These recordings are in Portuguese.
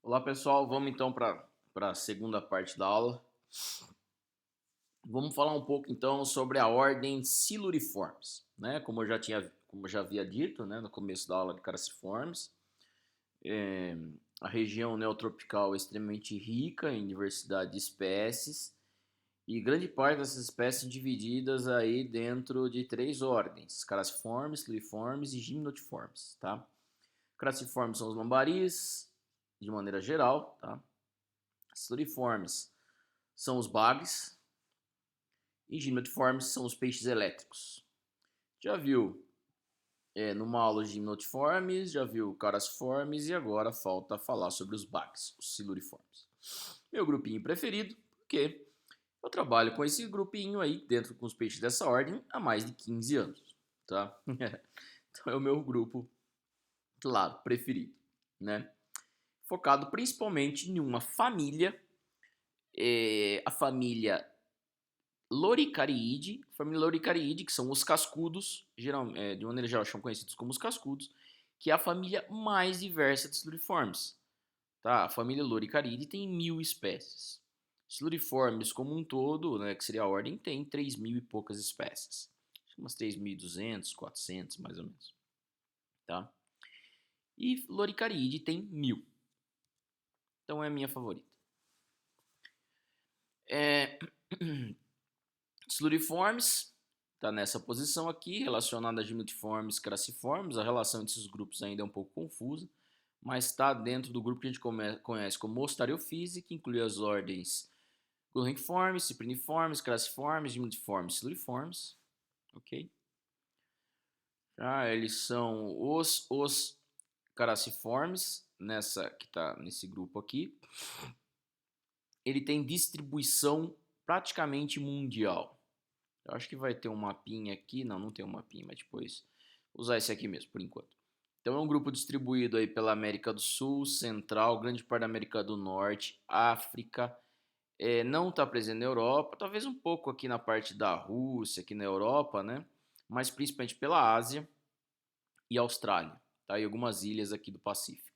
Olá pessoal, vamos então para a segunda parte da aula. Vamos falar um pouco então sobre a ordem Siluriformes, né? Como eu já havia dito, né, no começo da aula de Carassiformes, a região neotropical é extremamente rica em diversidade de espécies e grande parte dessas espécies divididas aí dentro de três ordens: Carassiformes, Siluriformes e Gymnotiformes, tá? Crassiformes são os lambaris, de maneira geral, tá? Siluriformes são os bagres e gimnotiformes são os peixes elétricos. Já viu numa aula de gimnotiformes, já viu carassiformes e agora falta falar sobre os bagres, os siluriformes. Meu grupinho preferido, porque eu trabalho com esse grupinho aí dentro com os peixes dessa ordem há mais de 15 anos, tá? Então é o meu grupo, claro, preferido, né? Focado principalmente em uma família, a família Loricariide, família Loricariide, que são os cascudos, de maneira geral são conhecidos como os cascudos, que é a família mais diversa de siluriformes. Tá? A família Loricariide tem 1.000 espécies. Siluriformes como um todo, né, que seria a ordem, tem 3.000 e poucas espécies. Umas 3.200, 400 mais ou menos. Tá? E Loricariide tem 1.000. Então é a minha favorita. Siluriformes está nessa posição aqui, relacionada a gimnotiformes, crassiformes. A relação entre esses grupos ainda é um pouco confusa, mas está dentro do grupo que a gente conhece como Ostariophysi, que inclui as ordens Gullenformes, Cipriniformes, Crassiformes, Gimnotiformes, Siluriformes. Ok? Eles são os crassiformes, que está nesse grupo aqui. Ele tem distribuição praticamente mundial. Eu acho que vai ter um mapinha aqui. Não tem um mapinha, mas depois vou usar esse aqui mesmo, por enquanto. Então é um grupo distribuído aí pela América do Sul, Central, grande parte da América do Norte, África. Não está presente na Europa, talvez um pouco aqui na parte da Rússia, aqui na Europa, né? Mas principalmente pela Ásia e Austrália, tá? E algumas ilhas aqui do Pacífico.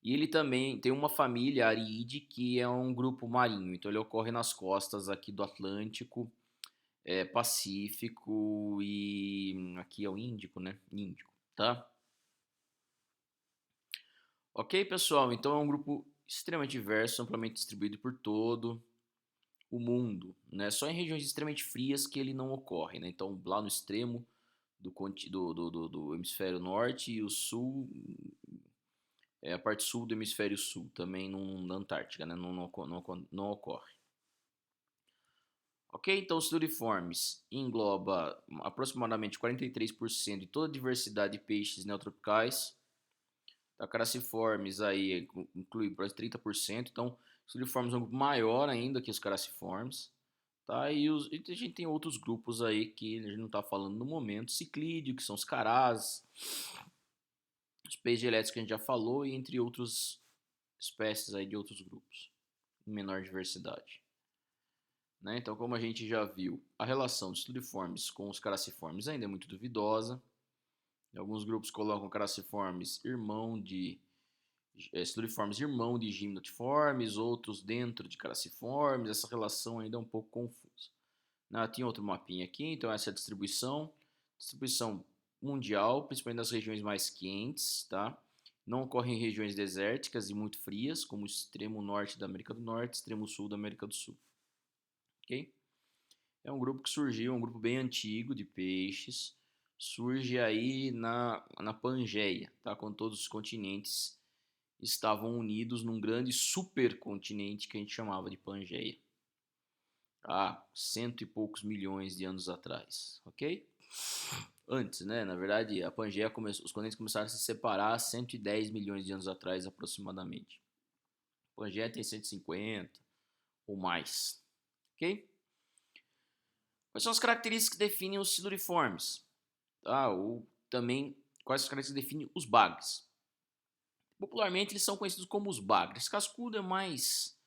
E ele também tem uma família Ariide, que é um grupo marinho. Então ele ocorre nas costas aqui do Atlântico, Pacífico e aqui é o Índico, né? Índico, tá? Ok, pessoal? Então é um grupo extremamente diverso, amplamente distribuído por todo o mundo, né? Só em regiões extremamente frias que ele não ocorre, né? Então lá no extremo do hemisfério norte e o sul, a parte sul do hemisfério sul, também na Antártica, né? Não ocorre. Ok, então o Siluriformes engloba aproximadamente 43% de toda a diversidade de peixes neotropicais. A Carassiformes aí inclui quase 30%, então os Siluriformes é um grupo maior ainda que os Carassiformes. Tá? E a gente tem outros grupos aí que a gente não está falando no momento. Ciclídeo, que são os carás, os peixes elétricos que a gente já falou, e entre outras espécies aí de outros grupos, em menor diversidade. Né? Então, como a gente já viu, a relação dos Siluriformes com os Carassiformes ainda é muito duvidosa. Alguns grupos colocam Carassiformes Siluriformes irmão de Gymnotiformes, outros dentro de Carassiformes. Essa relação ainda é um pouco confusa. Tinha outro mapinha aqui, então essa é a distribuição mundial, principalmente nas regiões mais quentes, tá? Não ocorre em regiões desérticas e muito frias, como o extremo norte da América do Norte, extremo sul da América do Sul. Ok? É um grupo que surgiu, um grupo bem antigo de peixes, surge aí na Pangeia, tá? Quando todos os continentes estavam unidos num grande supercontinente que a gente chamava de Pangeia. Há cento e poucos milhões de anos atrás, ok? Antes, né? Na verdade, os continentes começaram a se separar há 110 milhões de anos atrás, aproximadamente. A Pangeia tem 150 ou mais, ok? Quais são as características que definem os siluriformes? Ou também, quais as características que definem os bagres? Popularmente, eles são conhecidos como os bagres. Cascudo é mais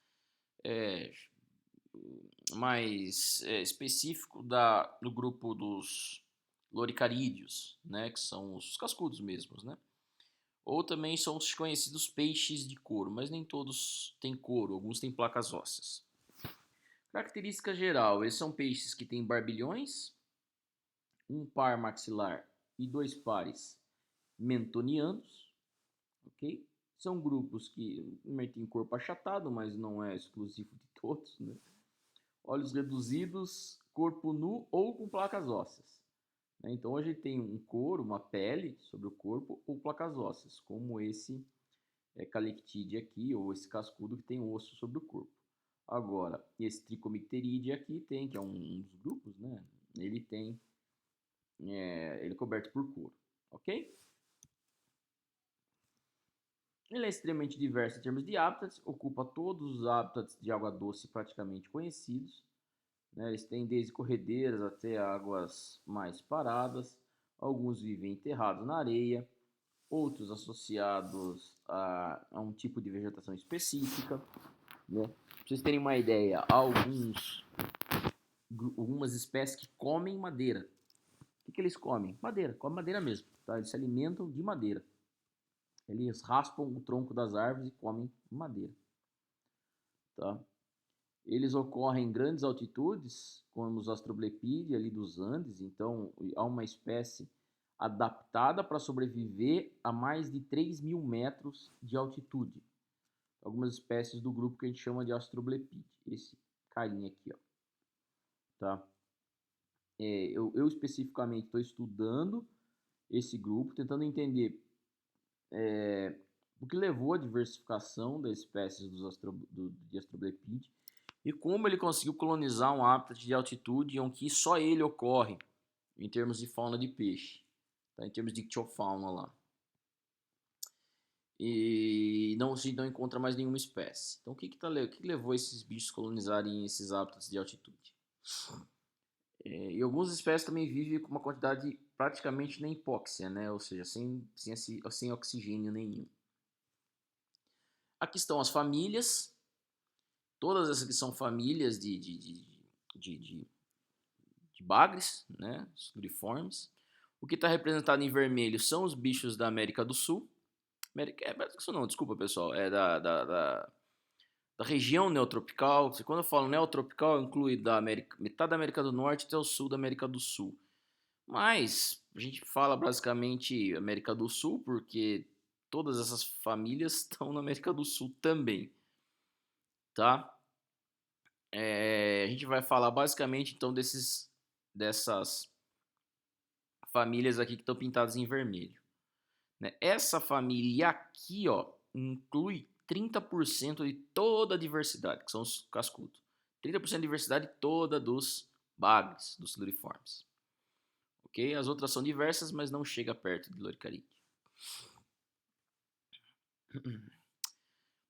específico do grupo dos loricarídeos, né, que são os cascudos mesmos, né? Ou também são os conhecidos peixes de couro, mas nem todos têm couro, alguns têm placas ósseas. Característica geral, eles são peixes que têm barbilhões, um par maxilar e dois pares mentonianos, ok? São grupos que têm corpo achatado, mas não é exclusivo de todos, né? Olhos reduzidos, corpo nu ou com placas ósseas. Então hoje tem um couro, uma pele sobre o corpo ou placas ósseas, como esse Calictide aqui, ou esse cascudo que tem osso sobre o corpo. Agora, esse Tricomicteridae aqui tem, que é um dos grupos, né? Ele tem, ele é coberto por couro, ok? Ele é extremamente diverso em termos de hábitats, ocupa todos os hábitats de água doce praticamente conhecidos, né? Eles têm desde corredeiras até águas mais paradas, alguns vivem enterrados na areia, outros associados a um tipo de vegetação específica, né? Pra vocês terem uma ideia, há algumas espécies que comem madeira. O que eles comem? Madeira, comem madeira mesmo, tá? Eles se alimentam de madeira. Eles raspam o tronco das árvores e comem madeira, tá? Eles ocorrem em grandes altitudes, como os Astroblepide ali dos Andes, então há uma espécie adaptada para sobreviver a mais de 3.000 metros de altitude. Algumas espécies do grupo que a gente chama de Astroblepide, esse carinha aqui, ó, tá? Eu especificamente estou estudando esse grupo, tentando entender o que levou à diversificação das espécies de Astroblepide e como ele conseguiu colonizar um hábitat de altitude em que só ele ocorre em termos de fauna de peixe, tá? Em termos de ictiofauna lá. E não se não encontra mais nenhuma espécie. Então o que levou esses bichos a colonizarem esses hábitats de altitude? E algumas espécies também vivem com uma quantidade praticamente na hipóxia, né? Ou seja, sem oxigênio nenhum. Aqui estão as famílias. Todas essas aqui são famílias de bagres, né? Sudoriformes. O que está representado em vermelho são os bichos da América do Sul. Não, desculpa pessoal, é da região neotropical. Quando eu falo neotropical, inclui metade da América do Norte até o sul da América do Sul. Mas a gente fala basicamente América do Sul porque todas essas famílias estão na América do Sul também, tá? A gente vai falar basicamente então dessas famílias aqui que estão pintadas em vermelho, né? Essa família aqui, ó, inclui 30% de toda a diversidade, que são os cascudos. 30% da diversidade toda dos bagres, dos siluriformes. Ok? As outras são diversas, mas não chega perto de Loricaride.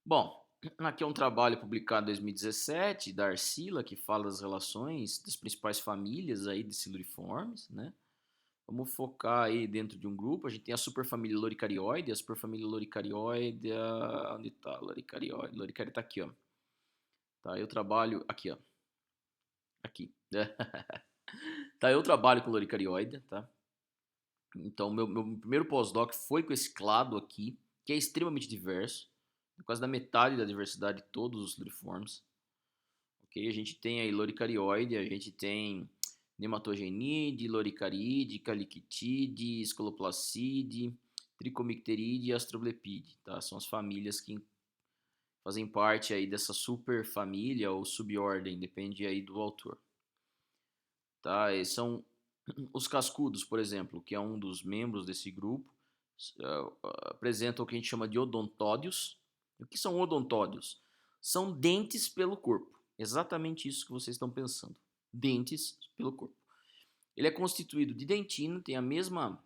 Bom, aqui é um trabalho publicado em 2017 da Arcila, que fala das relações das principais famílias aí de siluriformes, né? Vamos focar aí dentro de um grupo. A gente tem a superfamília Loricarioide, a superfamília Loricarioide, onde está? Loricarioide, Loricarioide tá aqui, ó. Tá, eu trabalho aqui, ó. Aqui. Tá, eu trabalho com Loricarioide, tá? Então, meu primeiro pós-doc foi com esse clado aqui, que é extremamente diverso, quase da metade da diversidade de todos os siluriformes. Ok? A gente tem aí Loricarioide, a gente tem Nematogenide, Loricaride, Calictide, Escoloplacide, Tricomicteride e Astroblepide, tá? São as famílias que fazem parte aí dessa superfamília ou subordem, depende aí do autor. Tá? E são os cascudos, por exemplo, que é um dos membros desse grupo, apresentam o que a gente chama de odontódios. O que são odontódios? São dentes pelo corpo. Exatamente isso que vocês estão pensando. Dentes pelo corpo. Ele é constituído de dentina, tem a mesma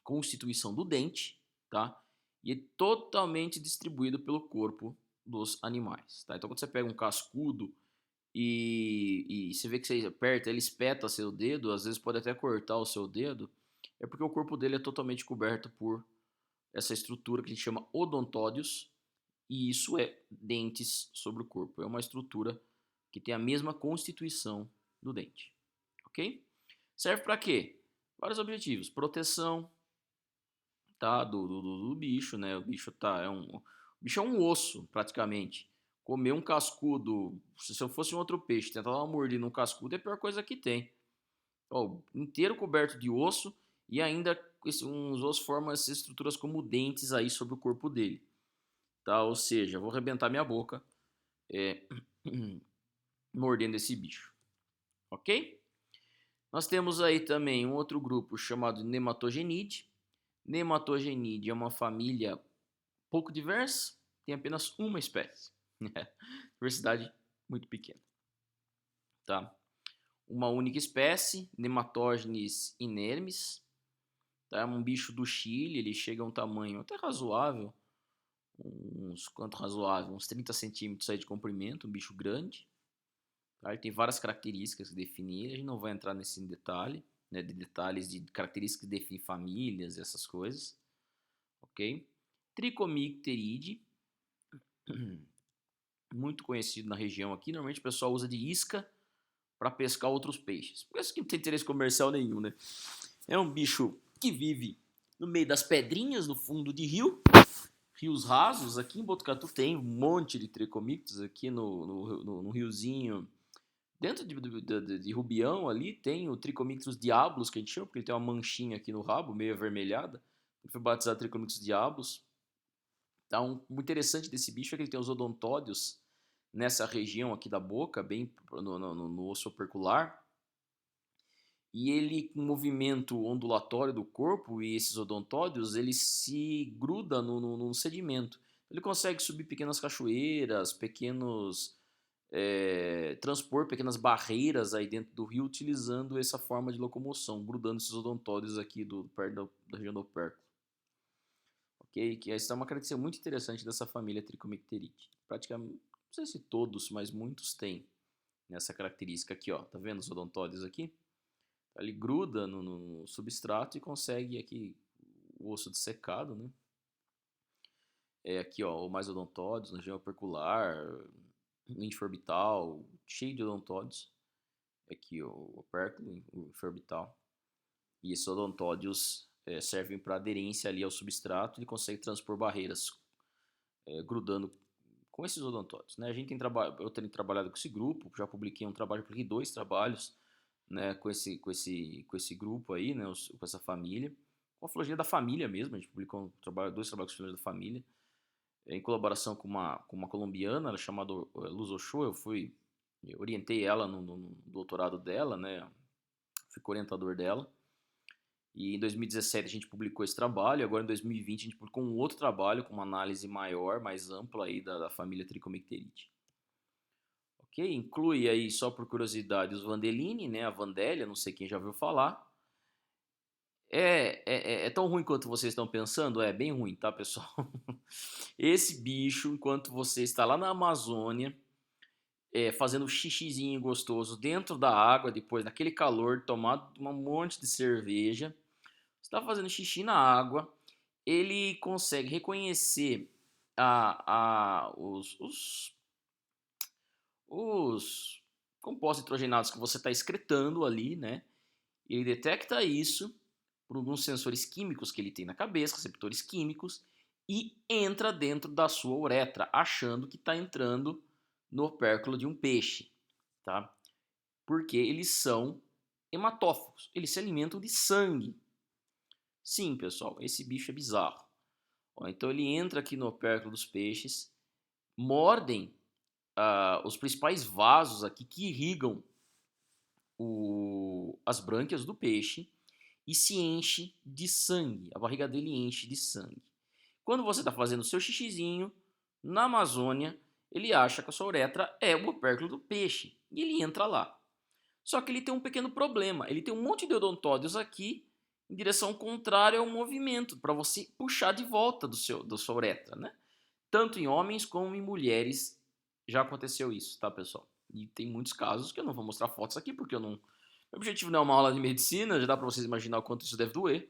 constituição do dente, tá? E é totalmente distribuído pelo corpo dos animais, tá? Então quando você pega um cascudo e você vê que você aperta, ele espeta seu dedo, às vezes pode até cortar o seu dedo, é porque o corpo dele é totalmente coberto por essa estrutura que a gente chama odontódios, e isso é dentes sobre o corpo. É uma estrutura que tem a mesma constituição do dente, ok? Serve para quê? Vários objetivos: proteção, tá? Do bicho, né? O bicho o bicho é um osso, praticamente. Comer um cascudo, se eu fosse um outro peixe, tentar dar uma mordida num cascudo é a pior coisa que tem. Ó, inteiro coberto de osso e ainda uns ossos formam essas estruturas como dentes aí sobre o corpo dele, tá? Ou seja, eu vou arrebentar minha boca é, mordendo esse bicho, ok? Nós temos aí também um outro grupo chamado Nematogenide. Nematogenide é uma família pouco diversa, tem apenas uma espécie. Diversidade muito pequena, tá? Uma única espécie, Nematogenes inermis, tá? É um bicho do Chile, ele chega a um tamanho até razoável, quanto razoável, uns 30 centímetros aí de comprimento, um bicho grande. Tá? Ele tem várias características que definem ele, a gente não vai entrar nesse detalhe, né, de detalhes de características que definem famílias, essas coisas, ok? Tricomicteride, muito conhecido na região aqui, normalmente o pessoal usa de isca para pescar outros peixes. Por isso que não tem interesse comercial nenhum, né? É um bicho que vive no meio das pedrinhas, no fundo de rio, rios rasos. Aqui em Botucatu tem um monte de tricomictos aqui no riozinho. Dentro de Rubião ali tem o Tricomictus diablos, que a gente chama, porque ele tem uma manchinha aqui no rabo, meio avermelhada. Ele foi batizado Tricomictus diablos. Tá, o interessante desse bicho é que ele tem os odontódios nessa região aqui da boca, bem no osso opercular. E ele, com o movimento ondulatório do corpo e esses odontódios, ele se gruda no sedimento. Ele consegue subir pequenas cachoeiras, transpor pequenas barreiras aí dentro do rio, utilizando essa forma de locomoção, grudando esses odontódios aqui perto da região do opérculo. Ok? Que essa é uma característica muito interessante dessa família Tricomicteridae. Praticamente, não sei se todos, mas muitos têm nessa característica aqui, ó. Tá vendo os odontódios aqui? Ele gruda no substrato e consegue aqui o osso dessecado, né? É aqui, ó, o mais odontódios, na região opercular, ínfo orbital, cheio de odontódios. Aqui o opérculo, o ínfo orbital. E esses odontódios servem para aderência ali ao substrato e consegue transpor barreiras grudando com esses odontódios, né? Eu tenho trabalhado com esse grupo, já publiquei um trabalho, publiquei 2 trabalhos, né, com esse grupo aí, né, com essa família, com a filologia da família mesmo. A gente publicou 2 trabalhos com filologia da família, em colaboração com uma colombiana, ela é chamada Luz Ochoa. Eu orientei ela no doutorado dela, né, fui orientador dela. E em 2017 a gente publicou esse trabalho, agora em 2020 a gente publicou um outro trabalho com uma análise maior, mais ampla aí da família Tricomicteridae. Ok? Inclui aí, só por curiosidade, os Vandelini, né? A Vandélia, não sei quem já ouviu falar. É tão ruim quanto vocês estão pensando? É bem ruim, tá, pessoal? Esse bicho, enquanto você está lá na Amazônia, fazendo xixizinho gostoso dentro da água, depois naquele calor, tomado um monte de cerveja, você está fazendo xixi na água, ele consegue reconhecer os compostos nitrogenados que você está excretando ali, né? Ele detecta isso por alguns sensores químicos que ele tem na cabeça, receptores químicos, e entra dentro da sua uretra, achando que está entrando no opérculo de um peixe, tá? Porque eles são hematófagos, eles se alimentam de sangue. Sim, pessoal, esse bicho é bizarro. Ó, então ele entra aqui no opérculo dos peixes, mordem os principais vasos aqui que irrigam as brânquias do peixe e se enche de sangue. A barriga dele enche de sangue. Quando você está fazendo o seu xixizinho na Amazônia, ele acha que a sua uretra é o opérculo do peixe e ele entra lá. Só que ele tem um pequeno problema. Ele tem um monte de odontódios aqui em direção contrária ao movimento, para você puxar de volta da sua uretra, né? Tanto em homens como em mulheres já aconteceu isso, tá, pessoal? E tem muitos casos que eu não vou mostrar fotos aqui, porque eu não... Meu objetivo não é uma aula de medicina, já dá para vocês imaginar o quanto isso deve doer.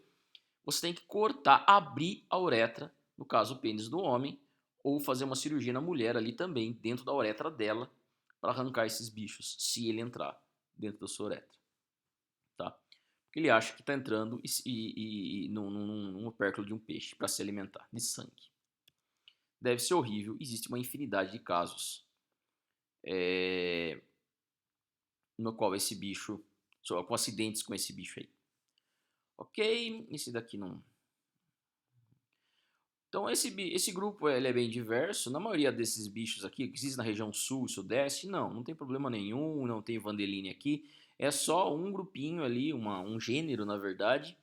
Você tem que cortar, abrir a uretra, no caso o pênis do homem, ou fazer uma cirurgia na mulher ali também, dentro da uretra dela, para arrancar esses bichos, se ele entrar dentro da sua uretra, tá? Porque ele acha que está entrando num opérculo de um peixe para se alimentar de sangue. Deve ser horrível, existe uma infinidade de casos no qual esse bicho, com acidentes com esse bicho aí. Ok, esse daqui não. Então esse grupo ele é bem diverso. Na maioria desses bichos aqui, que existem na região sul e sudeste, não tem problema nenhum, não tem Vandeline aqui. É só um grupinho ali, um gênero na verdade,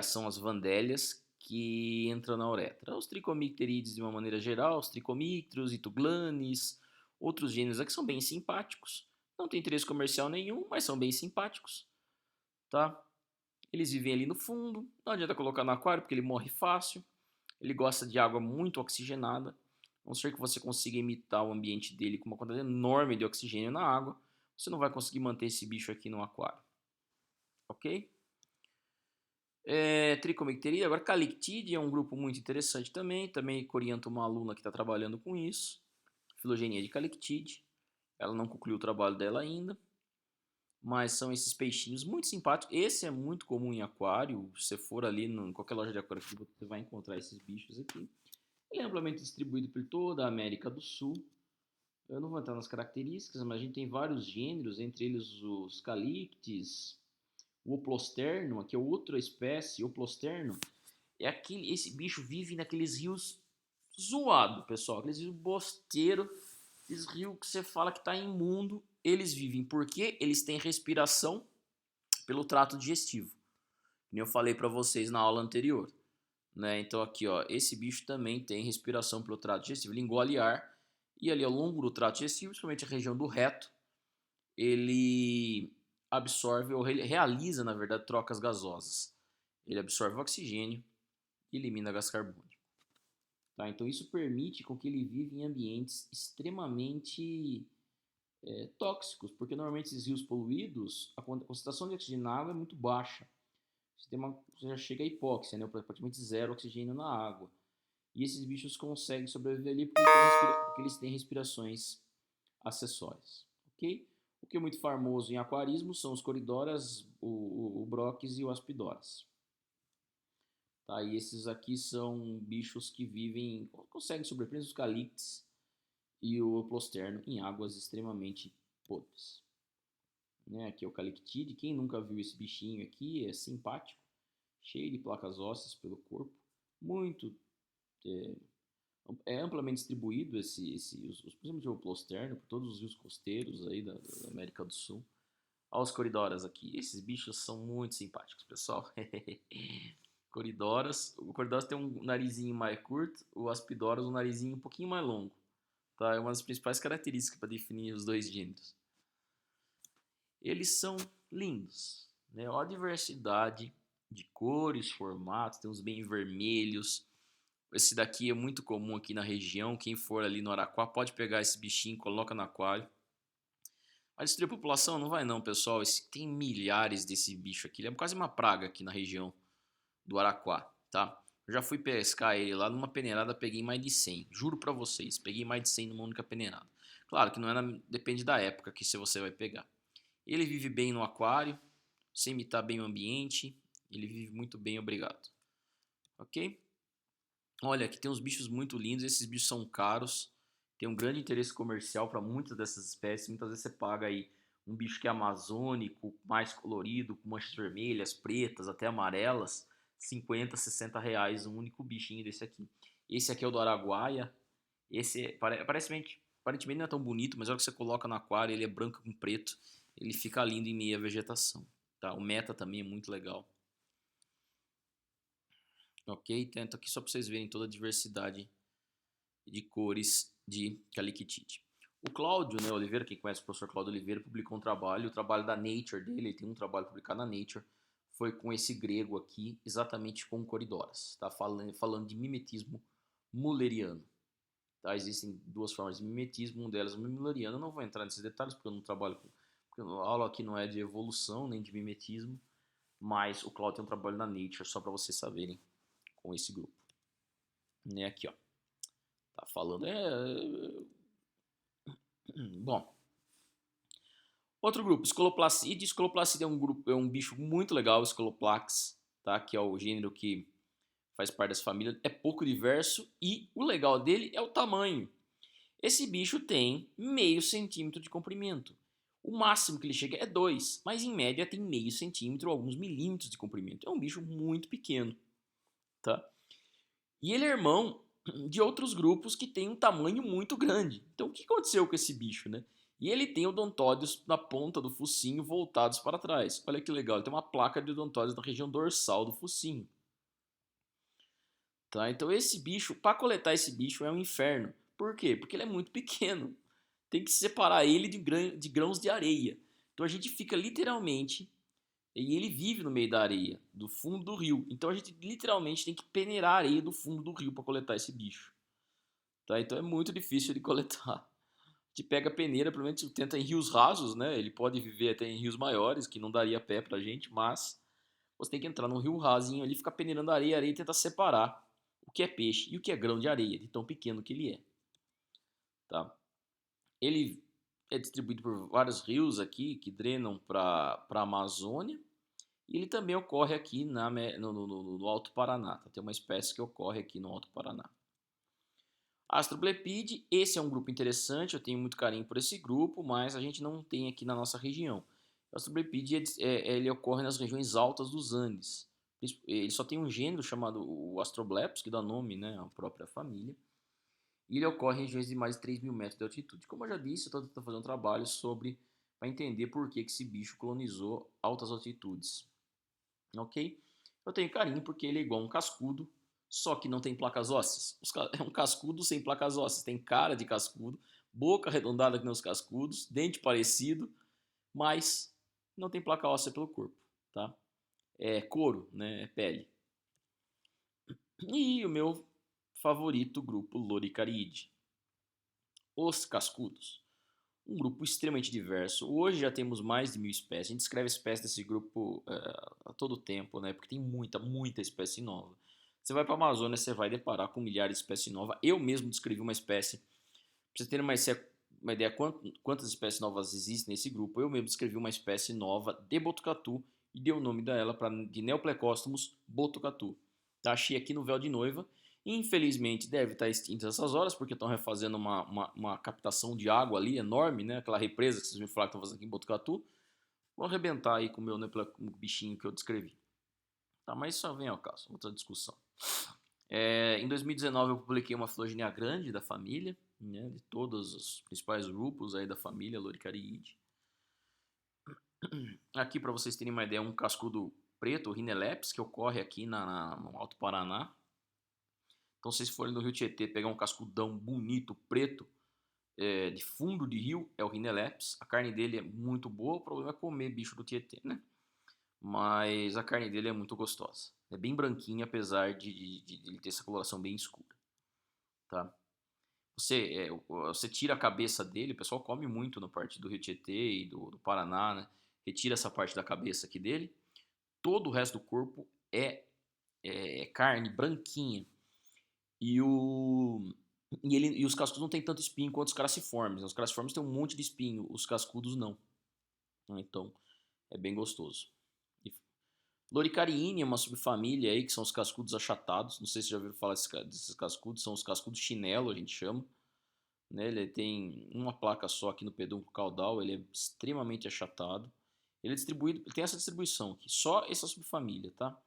são as Vandélias, que entra na uretra. Os Tricomicterides de uma maneira geral, os Tricomictros, Ituglanes, outros gêneros aqui são bem simpáticos. Não tem interesse comercial nenhum, mas são bem simpáticos, tá? Eles vivem ali no fundo, não adianta colocar no aquário porque ele morre fácil. Ele gosta de água muito oxigenada, a não ser que você consiga imitar o ambiente dele com uma quantidade enorme de oxigênio na água, você não vai conseguir manter esse bicho aqui no aquário, ok? Tricomicteria. Agora, Calictide é um grupo muito interessante também oriento uma aluna que está trabalhando com isso, filogenia de Calictide. Ela não concluiu o trabalho dela ainda, mas são esses peixinhos muito simpáticos. Esse é muito comum em aquário, se você for ali em qualquer loja de aquário, você vai encontrar esses bichos aqui. Ele é amplamente distribuído por toda a América do Sul. Eu não vou entrar nas características, mas a gente tem vários gêneros, entre eles os Calictes, o Oplosternum, que é outra espécie, Oplosternum, esse bicho vive naqueles rios zoados, pessoal, aqueles rios bosteiros, aqueles rios que você fala que está imundo, eles vivem porque eles têm respiração pelo trato digestivo, como eu falei para vocês na aula anterior, né? Então aqui, ó, esse bicho também tem respiração pelo trato digestivo, ele engole ar e ali ao longo do trato digestivo, principalmente a região do reto, ele absorve ou realiza, na verdade, trocas gasosas. Ele absorve oxigênio e elimina gás carbônico. Tá? Então isso permite com que ele viva em ambientes extremamente tóxicos, porque normalmente esses rios poluídos, a concentração de oxigênio na água é muito baixa. Você já chega a hipóxia, né? Praticamente zero oxigênio na água. E esses bichos conseguem sobreviver ali porque eles têm respirações acessórias. Ok? O que é muito famoso em aquarismo são os coridoras, o broques e o aspidoras. Tá? E esses aqui são bichos que vivem, conseguem sobreviver, os calictes e o oplosterno em águas extremamente podres. Né? Aqui é o calictide. Quem nunca viu esse bichinho aqui é simpático, cheio de placas ósseas pelo corpo, muito amplamente distribuído principalmente o oplosterno por todos os rios costeiros aí da América do Sul. Olha os coridoras aqui. Esses bichos são muito simpáticos, pessoal. Coridoras. O coridoras tem um narizinho mais curto, o aspidoras um narizinho um pouquinho mais longo. Tá? É uma das principais características para definir os dois gêneros. Eles são lindos, né? Olha a diversidade de cores, formatos, tem uns bem vermelhos. Esse daqui é muito comum aqui na região. Quem for ali no Araquá pode pegar esse bichinho, coloca no aquário. A destruir a população não vai não, pessoal. Tem milhares desse bicho aqui. Ele é quase uma praga aqui na região do Araquá, tá? Eu já fui pescar ele lá numa peneirada, peguei mais de 100. Juro pra vocês, peguei mais de 100 numa única peneirada. Claro que não é depende da época que você vai pegar. Ele vive bem no aquário, sem imitar bem o ambiente. Ele vive muito bem, obrigado. Ok? Olha, aqui tem uns bichos muito lindos. Esses bichos são caros. Tem um grande interesse comercial para muitas dessas espécies. Muitas vezes você paga aí um bicho que é amazônico, mais colorido, com manchas vermelhas, pretas, até amarelas, 50, 60 reais um único bichinho desse aqui. Esse aqui é o do Araguaia. Esse aparentemente não é tão bonito, mas olha que você coloca no aquário, ele é branco com preto. Ele fica lindo em meia vegetação. Tá? O meta também é muito legal. Ok? Tento aqui só para vocês verem toda a diversidade de cores de Calictide. O Cláudio, né, Oliveira, quem conhece o professor Cláudio Oliveira, publicou um trabalho, o trabalho da Nature dele, ele tem um trabalho publicado na Nature, foi com esse grego aqui, exatamente com coridoras, tá? Falando de mimetismo mulleriano. Tá? Existem duas formas de mimetismo, uma delas é o mulleriano, eu não vou entrar nesses detalhes porque eu não trabalho com... Porque a aula aqui não é de evolução, nem de mimetismo, mas o Cláudio tem um trabalho na Nature, só para vocês saberem, com esse grupo. Né, aqui, ó. Tá falando, bom, Outro grupo, Escoloplacide. Escoloplacide é um grupo, é um bicho muito legal, Escoloplax, tá? Que é o gênero que faz parte dessa família. É pouco diverso e o legal dele é o tamanho. Esse bicho tem meio centímetro de comprimento. O máximo que ele chega é 2, mas em média tem meio centímetro ou alguns milímetros de comprimento. É um bicho muito pequeno, tá? E ele é irmão de outros grupos que têm um tamanho muito grande. Então o que aconteceu com esse bicho, né? E ele tem odontóides na ponta do focinho voltados para trás. Olha que legal, ele tem uma placa de odontóides na região dorsal do focinho. Tá? Então esse bicho, para coletar esse bicho é um inferno. Por quê? Porque ele é muito pequeno. Tem que separar ele de grãos de areia. Então a gente fica literalmente, e ele vive no meio da areia, do fundo do rio. Então a gente literalmente tem que peneirar a areia do fundo do rio para coletar esse bicho. Tá? Então é muito difícil de coletar. A gente pega a peneira, provavelmente tenta em rios rasos, né? Ele pode viver até em rios maiores, que não daria pé pra gente, mas você tem que entrar num rio rasinho ali, ficar peneirando a areia e tentar separar o que é peixe e o que é grão de areia, de tão pequeno que ele é. Tá? Ele é distribuído por vários rios aqui que drenam para a Amazônia. E ele também ocorre aqui no Alto Paraná. Tá? Tem uma espécie que ocorre aqui no Alto Paraná. Astroblepide, esse é um grupo interessante, eu tenho muito carinho por esse grupo, mas a gente não tem aqui na nossa região. O Astroblepide ele ocorre nas regiões altas dos Andes. Ele só tem um gênero chamado o Astrobleps, que dá nome, né, à própria família. E ele ocorre em regiões de mais de 3 mil metros de altitude. Como eu já disse, eu estou tentando fazer um trabalho sobre para entender por que esse bicho colonizou altas altitudes. Ok? Eu tenho carinho porque ele é igual a um cascudo, só que não tem placas ósseas. É um cascudo sem placas ósseas. Tem cara de cascudo, boca arredondada que nem os cascudos, dente parecido, mas não tem placa óssea pelo corpo. Tá? É couro, né? É pele. E o meu favorito grupo, Loricariide. Os cascudos. Um grupo extremamente diverso. Hoje já temos mais de 1.000 espécies. A gente escreve espécies desse grupo a todo tempo, né? Porque tem muita espécie nova. Você vai para a Amazônia, você vai deparar com milhares de espécies novas. Eu mesmo descrevi uma espécie. Para vocês terem uma ideia quantas espécies novas existem nesse grupo, eu mesmo descrevi uma espécie nova de botucatu e dei o nome dela de Neoplecóstomos botucatu. Tá? Achei aqui no véu de noiva. Infelizmente deve estar extinta essas horas, porque estão refazendo uma captação de água ali enorme, né? Aquela represa que vocês me falaram que estão fazendo aqui em Botucatu. Vou arrebentar aí com o meu bichinho que eu descrevi. Tá, mas isso vem ao caso, outra discussão. Em 2019 eu publiquei uma filogenia grande da família, né, de todos os principais grupos aí da família Loricariide. Aqui para vocês terem uma ideia, um cascudo preto, o Rhineleps, que ocorre aqui no Alto Paraná. Então, se vocês forem no Rio Tietê pegar um cascudão bonito, preto, de fundo de rio, é o Rhineleps. A carne dele é muito boa, o problema é comer bicho do Tietê, né? Mas a carne dele é muito gostosa. É bem branquinha, apesar de ele ter essa coloração bem escura. Tá? Você tira a cabeça dele, o pessoal come muito na parte do Rio Tietê e do Paraná, né? Retira essa parte da cabeça aqui dele. Todo o resto do corpo é carne branquinha. E os cascudos não tem tanto espinho quanto os crassiformes. Os crassiformes têm um monte de espinho, os cascudos não. Então, é bem gostoso. Loricariine é uma subfamília aí, que são os cascudos achatados. Não sei se já ouviram falar desses cascudos. São os cascudos chinelo, a gente chama. Né? Ele tem uma placa só aqui no pedúnculo caudal. Ele é extremamente achatado. Ele é distribuído, ele tem essa distribuição aqui. Só essa subfamília, tá?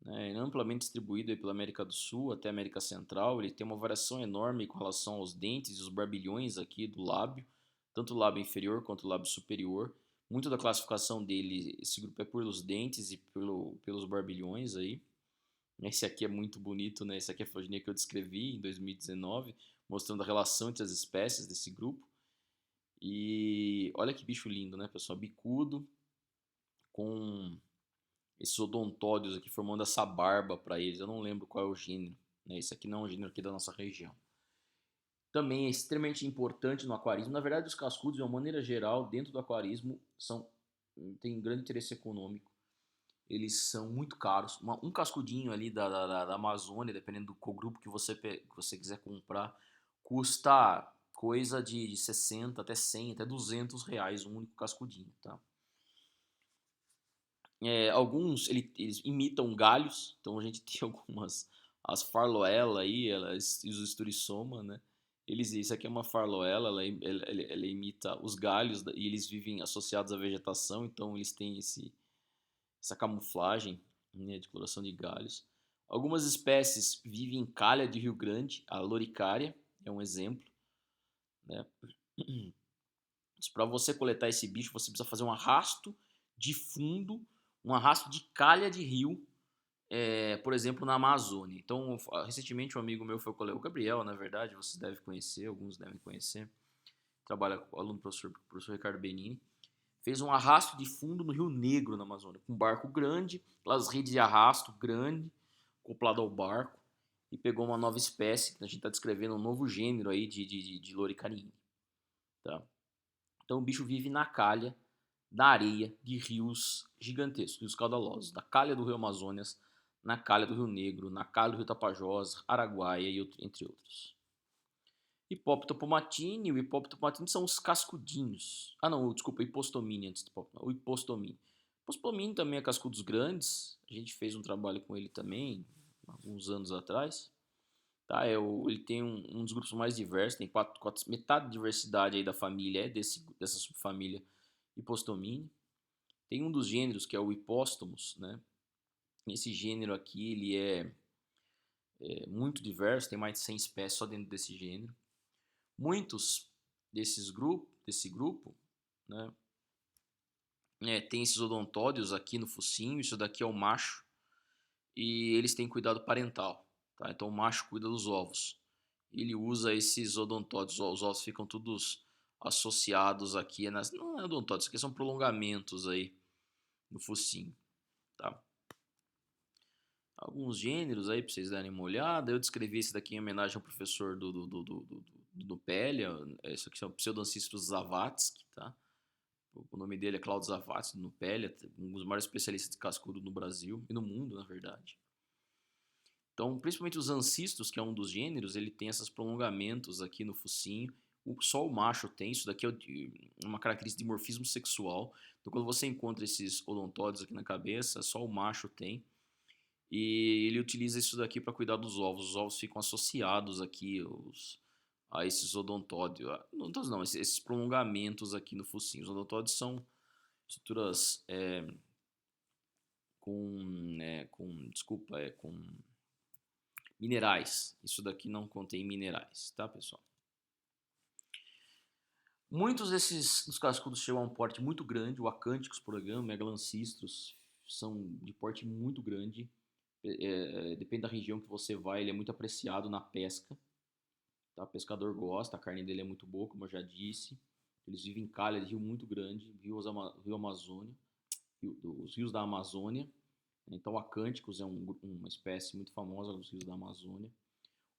É amplamente distribuído pela América do Sul até a América Central. Ele tem uma variação enorme com relação aos dentes e os barbilhões aqui do lábio, tanto o lábio inferior quanto o lábio superior. Muito da classificação dele, esse grupo é pelos dentes e pelos barbilhões aí. Esse aqui é muito bonito, né? Esse aqui é a filogenia que eu descrevi em 2019, mostrando a relação entre as espécies desse grupo. E olha que bicho lindo, né, pessoal? Bicudo, com esses odontódios aqui formando essa barba para eles. Eu não lembro qual é o gênero. Né? Esse aqui não é um gênero aqui da nossa região. Também é extremamente importante no aquarismo. Na verdade, os cascudos, de uma maneira geral, dentro do aquarismo, têm grande interesse econômico. Eles são muito caros. Um cascudinho ali da Amazônia, dependendo do grupo que você quiser comprar, custa coisa de 60 até 100, até R$ 200 um único cascudinho, tá? Alguns eles imitam galhos, então a gente tem algumas, as farloela aí, elas, os esturiçoma, né? Isso aqui é uma farloela, ela imita os galhos e eles vivem associados à vegetação, então eles têm essa camuflagem, né, de coloração de galhos. Algumas espécies vivem em calha de Rio Grande, a loricária é um exemplo, né? Para você coletar esse bicho, você precisa fazer um arrasto de fundo, um arrasto de calha de rio, por exemplo, na Amazônia. Então, recentemente um amigo meu foi coletar, o Gabriel, na verdade, vocês devem conhecer, alguns devem conhecer, trabalha com o aluno do professor Ricardo Benini, fez um arrasto de fundo no Rio Negro, na Amazônia, com um barco grande, aquelas redes de arrasto grande, acoplado ao barco, e pegou uma nova espécie, a gente está descrevendo um novo gênero aí de loricarinha, tá? Então o bicho vive na calha, na areia de rios gigantescos, rios caudalosos, da calha do Rio Amazonas, na calha do Rio Negro, na calha do Rio Tapajós, Araguaia e entre outros. Hipoptero pomatine e o Hipoptero pomatine são os cascudinhos. Ah não, desculpa, Hipostomine antes do o Hipostomine. O Hipostomine também é cascudos grandes, a gente fez um trabalho com ele também, alguns anos atrás. Tá, ele tem um dos grupos mais diversos, tem metade da diversidade aí da família dessa subfamília Hipostomine. Tem um dos gêneros que é o Hippostomus, né? Esse gênero aqui ele é muito diverso, tem mais de 100 espécies só dentro desse gênero. Muitos desse grupo, né, tem esses odontódeos aqui no focinho, isso daqui é o macho, e eles têm cuidado parental, tá? Então o macho cuida dos ovos, ele usa esses odontódeos, os ovos ficam todos associados aqui, não é odontódeos, aqui são prolongamentos aí no focinho, tá? Alguns gêneros aí para vocês darem uma olhada, eu descrevi esse daqui em homenagem ao professor do Pélia, esse aqui é o Pseudancistros zavatsky, tá? O nome dele é Claudio Zavatsky, no Pélia, um dos maiores especialistas de cascudo no Brasil e no mundo, na verdade. Então, principalmente os ancistros, que é um dos gêneros, ele tem esses prolongamentos aqui no focinho. Só o macho tem, isso daqui é uma característica de dimorfismo sexual. Então, quando você encontra esses odontóides aqui na cabeça, só o macho tem. E ele utiliza isso daqui para cuidar dos ovos. Os ovos ficam associados aqui a esses odontóides. Não, esses prolongamentos aqui no focinho. Os odontóides são estruturas com minerais. Isso daqui não contém minerais, tá, pessoal? Muitos dos cascudos chegam a um porte muito grande. O Acânticos, por exemplo, Megalancistros, são de porte muito grande. Depende da região que você vai, ele é muito apreciado na pesca. Tá? O pescador gosta, a carne dele é muito boa, como eu já disse. Eles vivem em calha de rio muito grande, rio Amazônia, os rios da Amazônia. Então, o Acânticos é uma espécie muito famosa dos rios da Amazônia.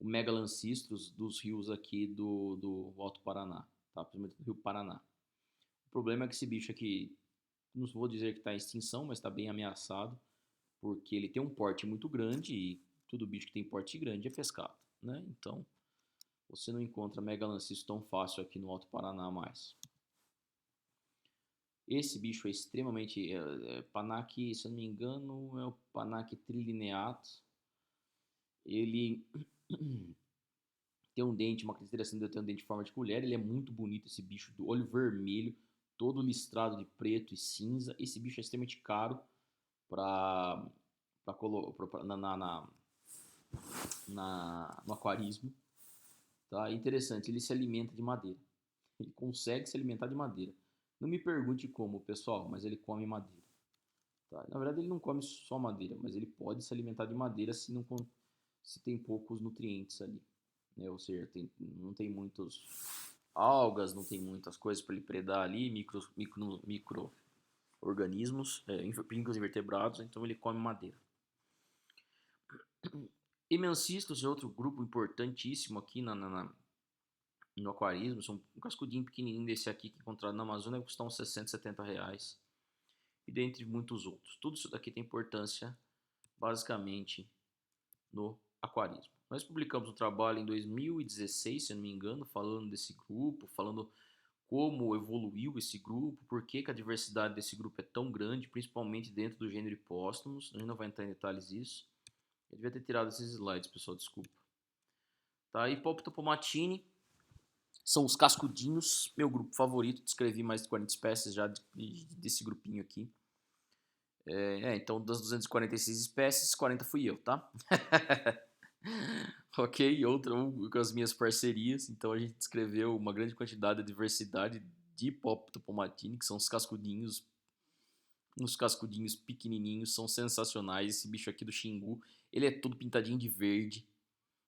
O Megalancistros dos rios aqui do Alto Paraná, tá? Principalmente do Rio Paraná. O problema é que esse bicho aqui, não vou dizer que está em extinção, mas está bem ameaçado, porque ele tem um porte muito grande e todo bicho que tem porte grande é pescado, né? Então, você não encontra Megalancistros tão fácil aqui no Alto Paraná mais. Esse bicho é extremamente... Panaque, se eu não me engano, é o Panaque trilineato. Ele tem um dente, uma característica de ter um dente em forma de colher. Ele é muito bonito, esse bicho do olho vermelho, todo listrado de preto e cinza. Esse bicho é extremamente caro no aquarismo. Tá? É interessante, ele se alimenta de madeira. Ele consegue se alimentar de madeira. Não me pergunte como, pessoal, mas ele come madeira. Tá? Na verdade, ele não come só madeira, mas ele pode se alimentar de madeira se tem poucos nutrientes ali. Né? Ou seja, não tem muitos algas, não tem muitas coisas para ele predar ali, micro-organismos, inclusive invertebrados, então ele come madeira. Hemiancistos é outro grupo importantíssimo aqui no aquarismo, são um cascudinho pequenininho desse aqui que é encontrado na Amazônia, custa uns 60, 70 reais. E dentre muitos outros. Tudo isso daqui tem importância basicamente no aquarismo. Nós publicamos um trabalho em 2016, se eu não me engano, falando desse grupo, falando como evoluiu esse grupo, por que, que a diversidade desse grupo é tão grande, principalmente dentro do gênero hipóstomos. A gente não vai entrar em detalhes disso. Eu devia ter tirado esses slides, pessoal, desculpa. Tá? Hipoptopomatine são os cascudinhos, meu grupo favorito. Descrevi mais de 40 espécies já desse grupinho aqui. Então das 246 espécies, 40 fui eu, tá? Ok, outra com as minhas parcerias. Então a gente descreveu uma grande quantidade de diversidade de Hipoptopomatine, que são os cascudinhos. Os cascudinhos pequenininhos são sensacionais. Esse bicho aqui do Xingu, ele é todo pintadinho de verde.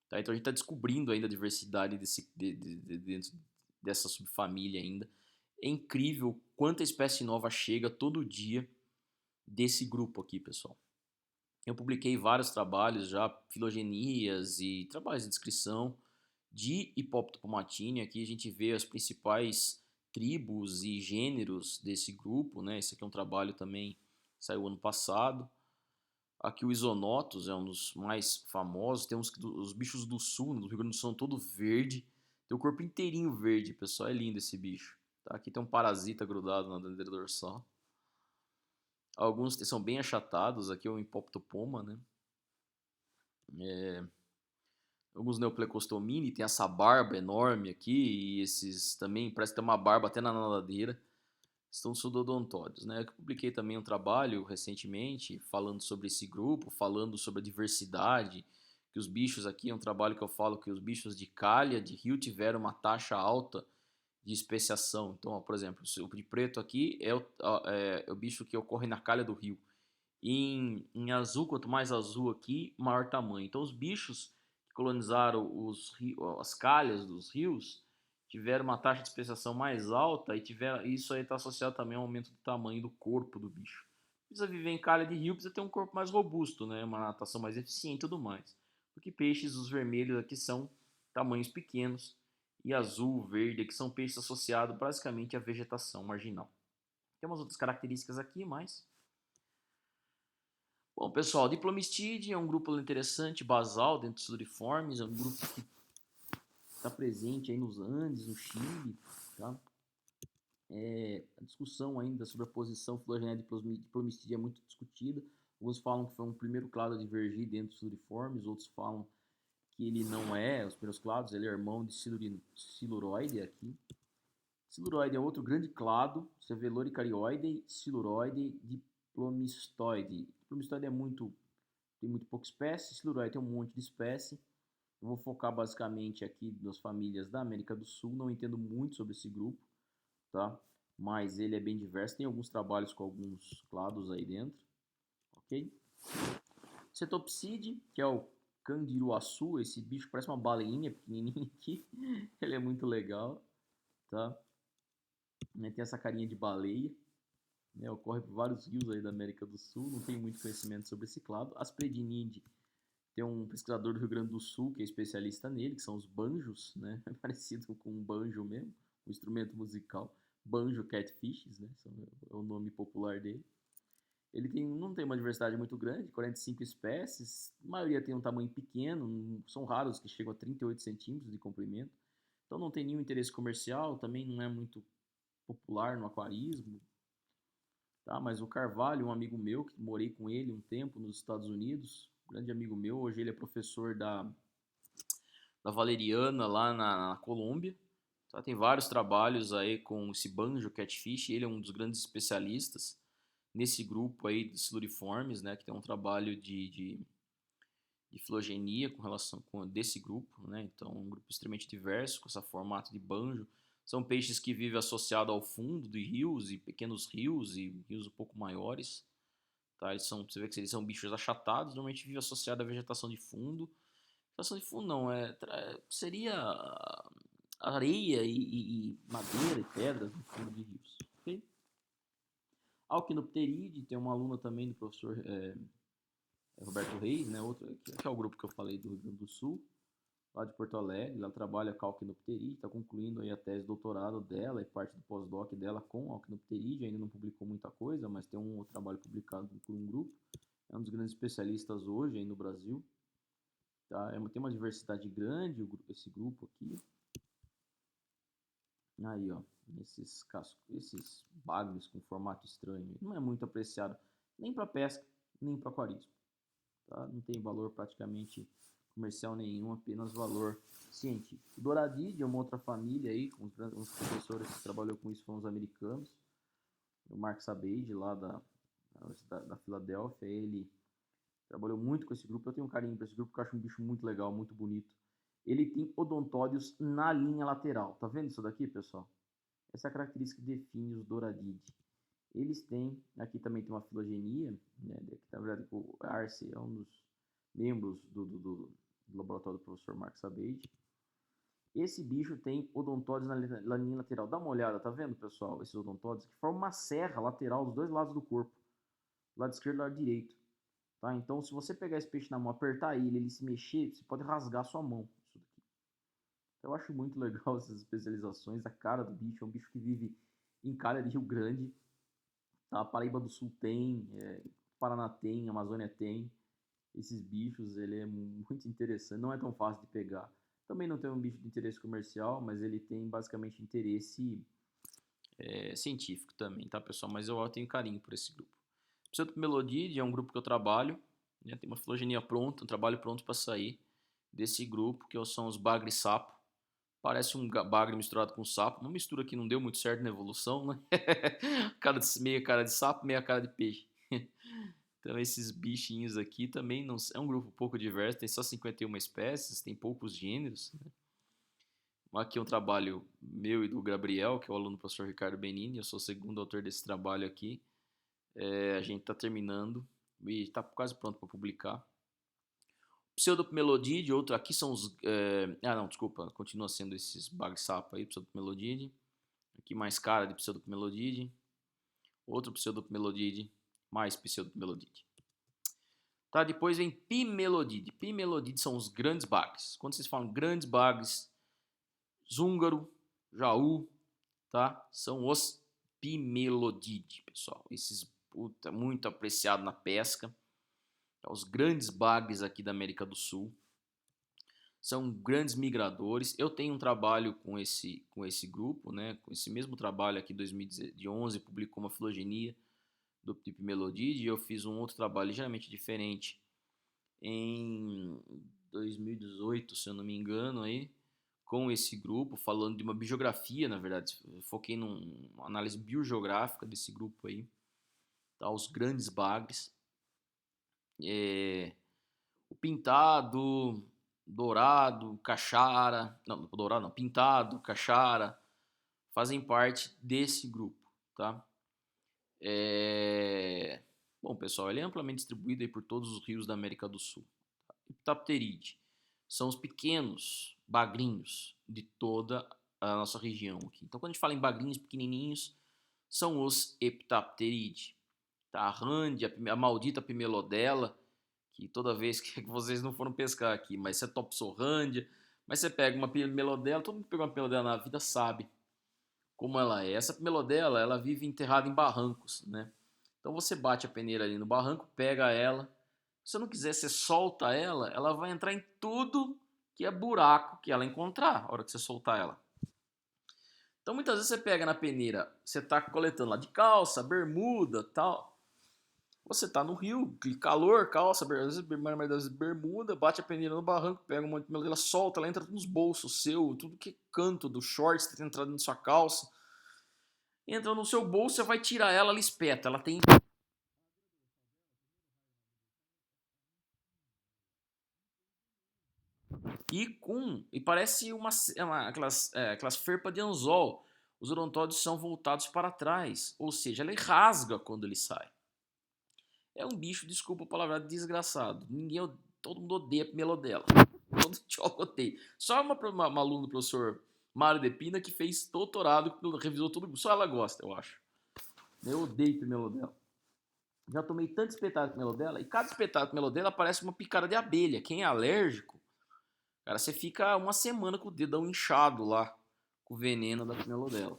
Tá? Então a gente está descobrindo ainda a diversidade dentro dessa subfamília ainda. É incrível quanta espécie nova chega todo dia desse grupo aqui, pessoal. Eu publiquei vários trabalhos já, filogenias e trabalhos de descrição de Hipoptopomatine. Aqui a gente vê as principais tribos e gêneros desse grupo, né? Esse aqui é um trabalho também que saiu ano passado. Aqui o Isonotus é um dos mais famosos. Tem os bichos do sul, do Rio Grande do Sul, são todo verde. Tem o corpo inteirinho verde, pessoal. É lindo esse bicho. Tá? Aqui tem um parasita grudado na dendra dorsal. Alguns são bem achatados. Aqui é o Hipoptopoma, né? Alguns Neoplecostomini tem essa barba enorme aqui. E esses também parece ter uma barba até na nadadeira. Estão pseudodontóides, né? Eu publiquei também um trabalho recentemente falando sobre esse grupo, falando sobre a diversidade, que os bichos aqui, é um trabalho que eu falo que os bichos de calha, de rio, tiveram uma taxa alta de especiação. Então, ó, por exemplo, o de preto aqui é o bicho que ocorre na calha do rio. Em azul, quanto mais azul aqui, maior tamanho. Então, os bichos que colonizaram as calhas dos rios tiveram uma taxa de especiação mais alta e isso aí está associado também ao aumento do tamanho do corpo do bicho. Precisa viver em calha de rio, precisa ter um corpo mais robusto, né? Uma natação mais eficiente e tudo mais. Porque peixes, os vermelhos aqui são tamanhos pequenos e azul, verde, aqui são peixes associados basicamente à vegetação marginal. Tem umas outras características aqui, mas bom, pessoal, Diplomystide é um grupo interessante, basal, dentro dos sudoriformes, é um grupo que está presente aí nos Andes, no Chile, tá? A discussão ainda sobre a posição filogenética de Diplomystide é muito discutida. Alguns falam que foi um primeiro clado a divergir dentro dos sudoriformes, outros falam que ele não é os primeiros clados, ele é irmão de Siluroide aqui. Siluroide é outro grande clado, você vê Loricarioide, Siluroide, Diplomistoide. Diplomistoide tem muito pouca espécie, Siluroide tem um monte de espécie. Eu vou focar basicamente aqui nas famílias da América do Sul, não entendo muito sobre esse grupo, tá? Mas ele é bem diverso, tem alguns trabalhos com alguns clados aí dentro, ok? Cetopside, que é o Candiruaçu, esse bicho parece uma baleinha pequenininha aqui, ele é muito legal, tá? Tem essa carinha de baleia, né? Ocorre por vários rios aí da América do Sul, não tem muito conhecimento sobre esse clado. Aspredinide, tem um pesquisador do Rio Grande do Sul que é especialista nele, que são os banjos, né? É parecido com um banjo mesmo, um instrumento musical. Banjo catfishes, né? É o nome popular dele. Ele não tem uma diversidade muito grande, 45 espécies, a maioria tem um tamanho pequeno, são raros que chegam a 38 centímetros de comprimento. Então não tem nenhum interesse comercial, também não é muito popular no aquarismo. Tá? Mas o Carvalho, um amigo meu, que morei com ele um tempo nos Estados Unidos, um grande amigo meu, hoje ele é professor da Valeriana lá na Colômbia. Tá? Tem vários trabalhos aí com esse banjo catfish, ele é um dos grandes especialistas nesse grupo aí de siluriformes, né, que tem um trabalho de filogenia com relação desse grupo, né, então um grupo extremamente diverso, com esse formato de banjo. São peixes que vivem associados ao fundo de rios e pequenos rios e rios um pouco maiores. Tá? Você vê que eles são bichos achatados, normalmente vivem associados à vegetação de fundo. Vegetação de fundo não, seria areia e madeira e pedras no fundo de rios. Okay? Alquinopteride, tem uma aluna também do professor Roberto Reis, né, outro, que é o grupo que eu falei do Rio Grande do Sul, lá de Porto Alegre. Ela trabalha com alquinopteride, está concluindo aí a tese de doutorado dela e parte do pós-doc dela com alquinopteride. Ainda não publicou muita coisa, mas tem um trabalho publicado por um grupo. É um dos grandes especialistas hoje aí no Brasil. tá? Tem uma diversidade grande esse grupo aqui. Aí, ó, esses bagres com formato estranho, não é muito apreciado nem para pesca, nem para aquarismo, tá? Não tem valor praticamente comercial nenhum, apenas valor científico. O Doradide é uma outra família aí, com os professores que trabalhou com isso foram os americanos. O Mark Sabage, lá da Filadélfia, ele trabalhou muito com esse grupo. Eu tenho um carinho por esse grupo, porque eu acho um bicho muito legal, muito bonito. Ele tem odontódios na linha lateral. Tá vendo isso daqui, pessoal? Essa é a característica que define os Doradide. Eles têm, aqui também tem uma filogenia, né? Aqui, na verdade, o Arce é um dos membros do laboratório do professor Mark Sabage. Esse bicho tem odontóides na linha lateral. Dá uma olhada, tá vendo, pessoal? Esses odontóides que formam uma serra lateral dos dois lados do corpo. Lado esquerdo e lado direito. Tá? Então, se você pegar esse peixe na mão, apertar ele se mexer, você pode rasgar a sua mão. Eu acho muito legal essas especializações. A cara do bicho é um bicho que vive em calha de Rio Grande. Tá? A Paraíba do Sul tem, Paraná tem, Amazônia tem. Esses bichos, ele é muito interessante. Não é tão fácil de pegar. Também não tem um bicho de interesse comercial, mas ele tem basicamente interesse científico também, tá, pessoal? Mas eu tenho carinho por esse grupo. Pseudomelodide é um grupo que eu trabalho, né? Tem uma filogenia pronta, um trabalho pronto para sair desse grupo, que são os bagre-sapo. Parece um bagre misturado com sapo, uma mistura que não deu muito certo na evolução, né? Meia cara de sapo, meia cara de peixe. Então esses bichinhos aqui também não é um grupo pouco diverso, tem só 51 espécies, tem poucos gêneros, né? Aqui é um trabalho meu e do Gabriel, que é o aluno do professor Ricardo Benini, eu sou o segundo autor desse trabalho aqui. A gente está terminando e está quase pronto para publicar. Pseudomelodide, outro aqui são os... não, desculpa, continua sendo esses bag-sapo aí, Pseudomelodide. Aqui mais cara de Pseudomelodide. Outro Pseudomelodide, mais Pseudomelodide. Tá, depois vem Pimelodide. Pimelodide são os grandes bags. Quando vocês falam grandes bags, zúngaro, jaú, tá? São os Pimelodide, pessoal. Esses, puta, muito apreciado na pesca. Os grandes bags aqui da América do Sul. São grandes migradores. Eu tenho um trabalho com esse grupo, né? Com esse mesmo trabalho aqui, 2011, publicou uma filogenia do Pimelodide, e eu fiz um outro trabalho ligeiramente diferente em 2018, se eu não me engano, aí, com esse grupo, falando de uma bibliografia, na verdade. Eu foquei numa análise biogeográfica desse grupo aí, tá? Os grandes bagres. O pintado, dourado, caixara, não, dourado não, pintado, caixara, fazem parte desse grupo, tá? Bom, pessoal, ele é amplamente distribuído aí por todos os rios da América do Sul. Heptapteride são os pequenos bagrinhos de toda a nossa região aqui. Então, quando a gente fala em bagrinhos pequenininhos, são os Heptapteride. Tá? A rândia, a maldita pimelodela, que toda vez que vocês não foram pescar aqui, mas você topsorrândia, mas você pega uma pimelodela, todo mundo que pegou uma pimelodela na vida sabe como ela é. Essa pimelodela, ela vive enterrada em barrancos, né? Então você bate a peneira ali no barranco, pega ela, se você não quiser, você solta ela, ela vai entrar em tudo que é buraco que ela encontrar, a hora que você soltar ela. Então muitas vezes você pega na peneira, você tá coletando lá de calça, bermuda, tal. Você tá no rio, calor, calça, bermuda, bate a peneira no barranco, pega um monte de pimelodela, solta, ela entra nos bolsos seu, tudo que é canto do shorts que tem entrado na sua calça. Entra no seu bolso, você vai tirar ela, ela espeta, ela tem... E parece aquelas ferpas de anzol. Os odontóides são voltados para trás, ou seja, ele rasga quando ele sai. É um bicho, desculpa a palavra, desgraçado. Todo mundo odeia pimelodela. Todo tchau odeia. Só uma aluna do professor Mário de Pina que fez doutorado, revisou tudo, só ela gosta, eu acho. Eu odeio pimelodela. Já tomei tanto espetado de pimelodela, e cada espetado de pimelodela parece uma picada de abelha. Quem é alérgico, cara, você fica uma semana com o dedão inchado lá, com o veneno da pimelodela.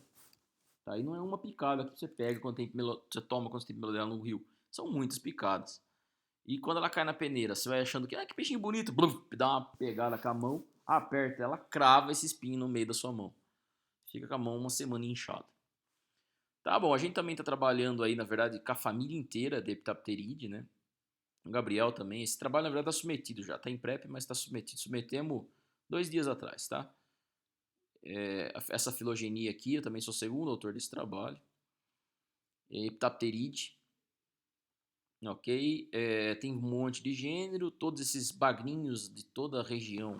Tá? E não é uma picada que você pega quando tem você toma quando você tem pimelodela no rio. São muitas picadas. E quando ela cai na peneira, você vai achando que peixinho bonito, bluf, dá uma pegada com a mão, aperta ela, crava esse espinho no meio da sua mão. Fica com a mão uma semana inchada. Tá bom, a gente também tá trabalhando aí, na verdade, com a família inteira de Heptapteride, né? O Gabriel também. Esse trabalho, na verdade, tá submetido já. Tá em prep, mas tá submetido. Submetemos 2 dias atrás, tá? Essa filogenia aqui, eu também sou segundo autor desse trabalho. Heptapteride. Ok? Tem um monte de gênero. Todos esses bagrinhos de toda a região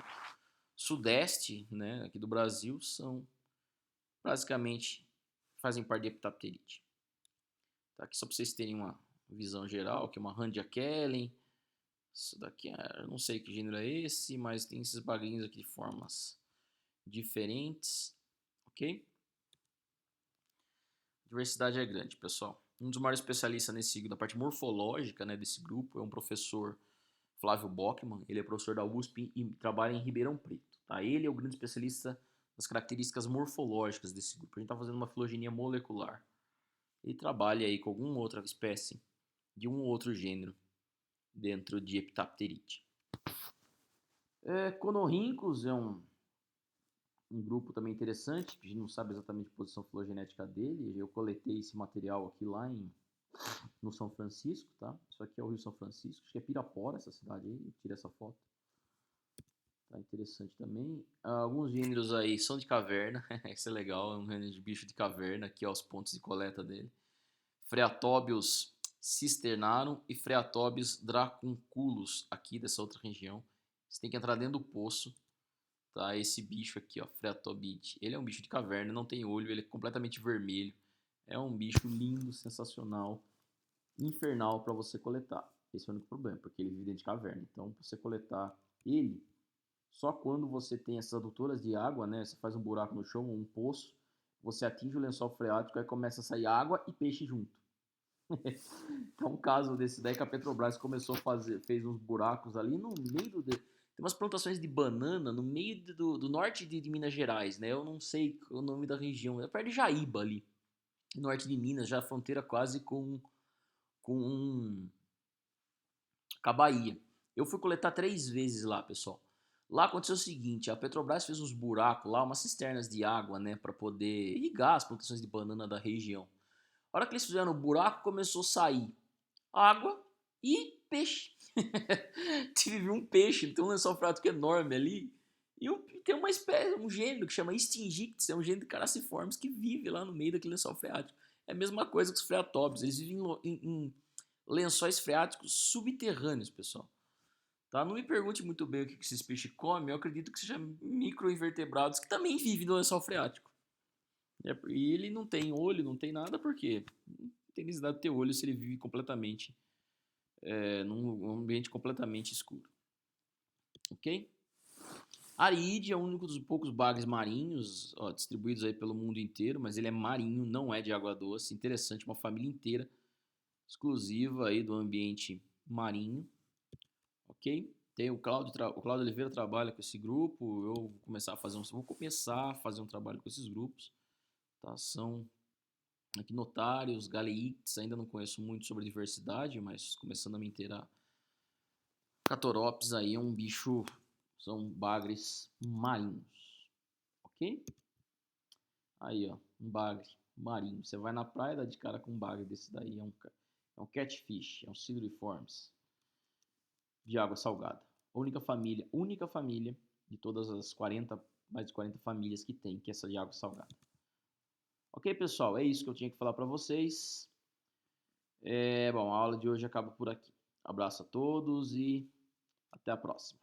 sudeste, né, aqui do Brasil, são basicamente fazem parte de Heptapteride. Tá? Aqui só para vocês terem uma visão geral, que é uma Handia Kellen. Isso daqui, eu não sei que gênero é esse, mas tem esses bagrinhos aqui de formas diferentes, ok? A diversidade é grande, pessoal. Um dos maiores especialistas na parte morfológica, né, desse grupo é um professor Flávio Bockmann. Ele é professor da USP e trabalha em Ribeirão Preto. Tá? Ele é o grande especialista nas características morfológicas desse grupo. A gente está fazendo uma filogenia molecular. Ele trabalha aí com alguma outra espécie de um ou outro gênero dentro de Heptapteride. Conorhynchus é um grupo também interessante, a gente não sabe exatamente a posição filogenética dele. Eu coletei esse material aqui lá no São Francisco, tá? Isso aqui é o Rio São Francisco, acho que é Pirapora essa cidade aí, eu tirei essa foto. Tá interessante também. Alguns gêneros aí são de caverna, isso é legal, é um gênero de bicho de caverna, aqui ó, os pontos de coleta dele. Phreatobius cisternarum e Phreatobius dracunculus, aqui dessa outra região. Você tem que entrar dentro do poço. Tá, esse bicho aqui, ó, Phreatobid. Ele é um bicho de caverna, não tem olho, ele é completamente vermelho. É um bicho lindo, sensacional, infernal para você coletar. Esse é o único problema, porque ele vive dentro de caverna. Então, para você coletar ele, só quando você tem essas adutoras de água, né? Você faz um buraco no chão, um poço, você atinge o lençol freático, aí começa a sair água e peixe junto. Então, um caso desse daí que a Petrobras começou a fazer, fez uns buracos ali no meio tem umas plantações de banana no meio do norte de Minas Gerais, né? Eu não sei o nome da região, é perto de Jaíba ali, norte de Minas, já fronteira quase com a Bahia. Eu fui coletar 3 vezes lá, pessoal. Lá aconteceu o seguinte, a Petrobras fez uns buracos lá, umas cisternas de água, né, para poder irrigar as plantações de banana da região. A hora que eles fizeram o buraco, começou a sair água e peixe. Tive um peixe, tem um lençol freático enorme ali. E tem uma espécie, um gênero que chama Stingictis, é um gênero de Carassiformes que vive lá no meio daquele lençol freático. É a mesma coisa que os freatóbios, eles vivem em lençóis freáticos subterrâneos, pessoal. Tá? Não me pergunte muito bem o que esses peixes comem, eu acredito que sejam microinvertebrados que também vivem no lençol freático. E ele não tem olho, não tem nada, porque não tem necessidade de ter olho se ele vive completamente num ambiente completamente escuro. Ok? Ariide é um único dos poucos bagres marinhos distribuídos aí pelo mundo inteiro, mas ele é marinho, não é de água doce. Interessante, uma família inteira exclusiva aí do ambiente marinho. Ok? Tem o Cláudio Oliveira trabalha com esse grupo. Eu vou começar a fazer um trabalho com esses grupos. Tá? São equinotários, galeictes, ainda não conheço muito sobre diversidade, mas começando a me inteirar. Catorops aí é um bicho, são bagres marinhos, ok? Aí ó, um bagre marinho, você vai na praia, dá de cara com um bagre desse daí, é um catfish, é um sideriformes de água salgada. Única família de todas as mais de 40 famílias que tem, que é essa de água salgada. Ok, pessoal, é isso que eu tinha que falar para vocês. Bom, a aula de hoje acaba por aqui. Abraço a todos e até a próxima.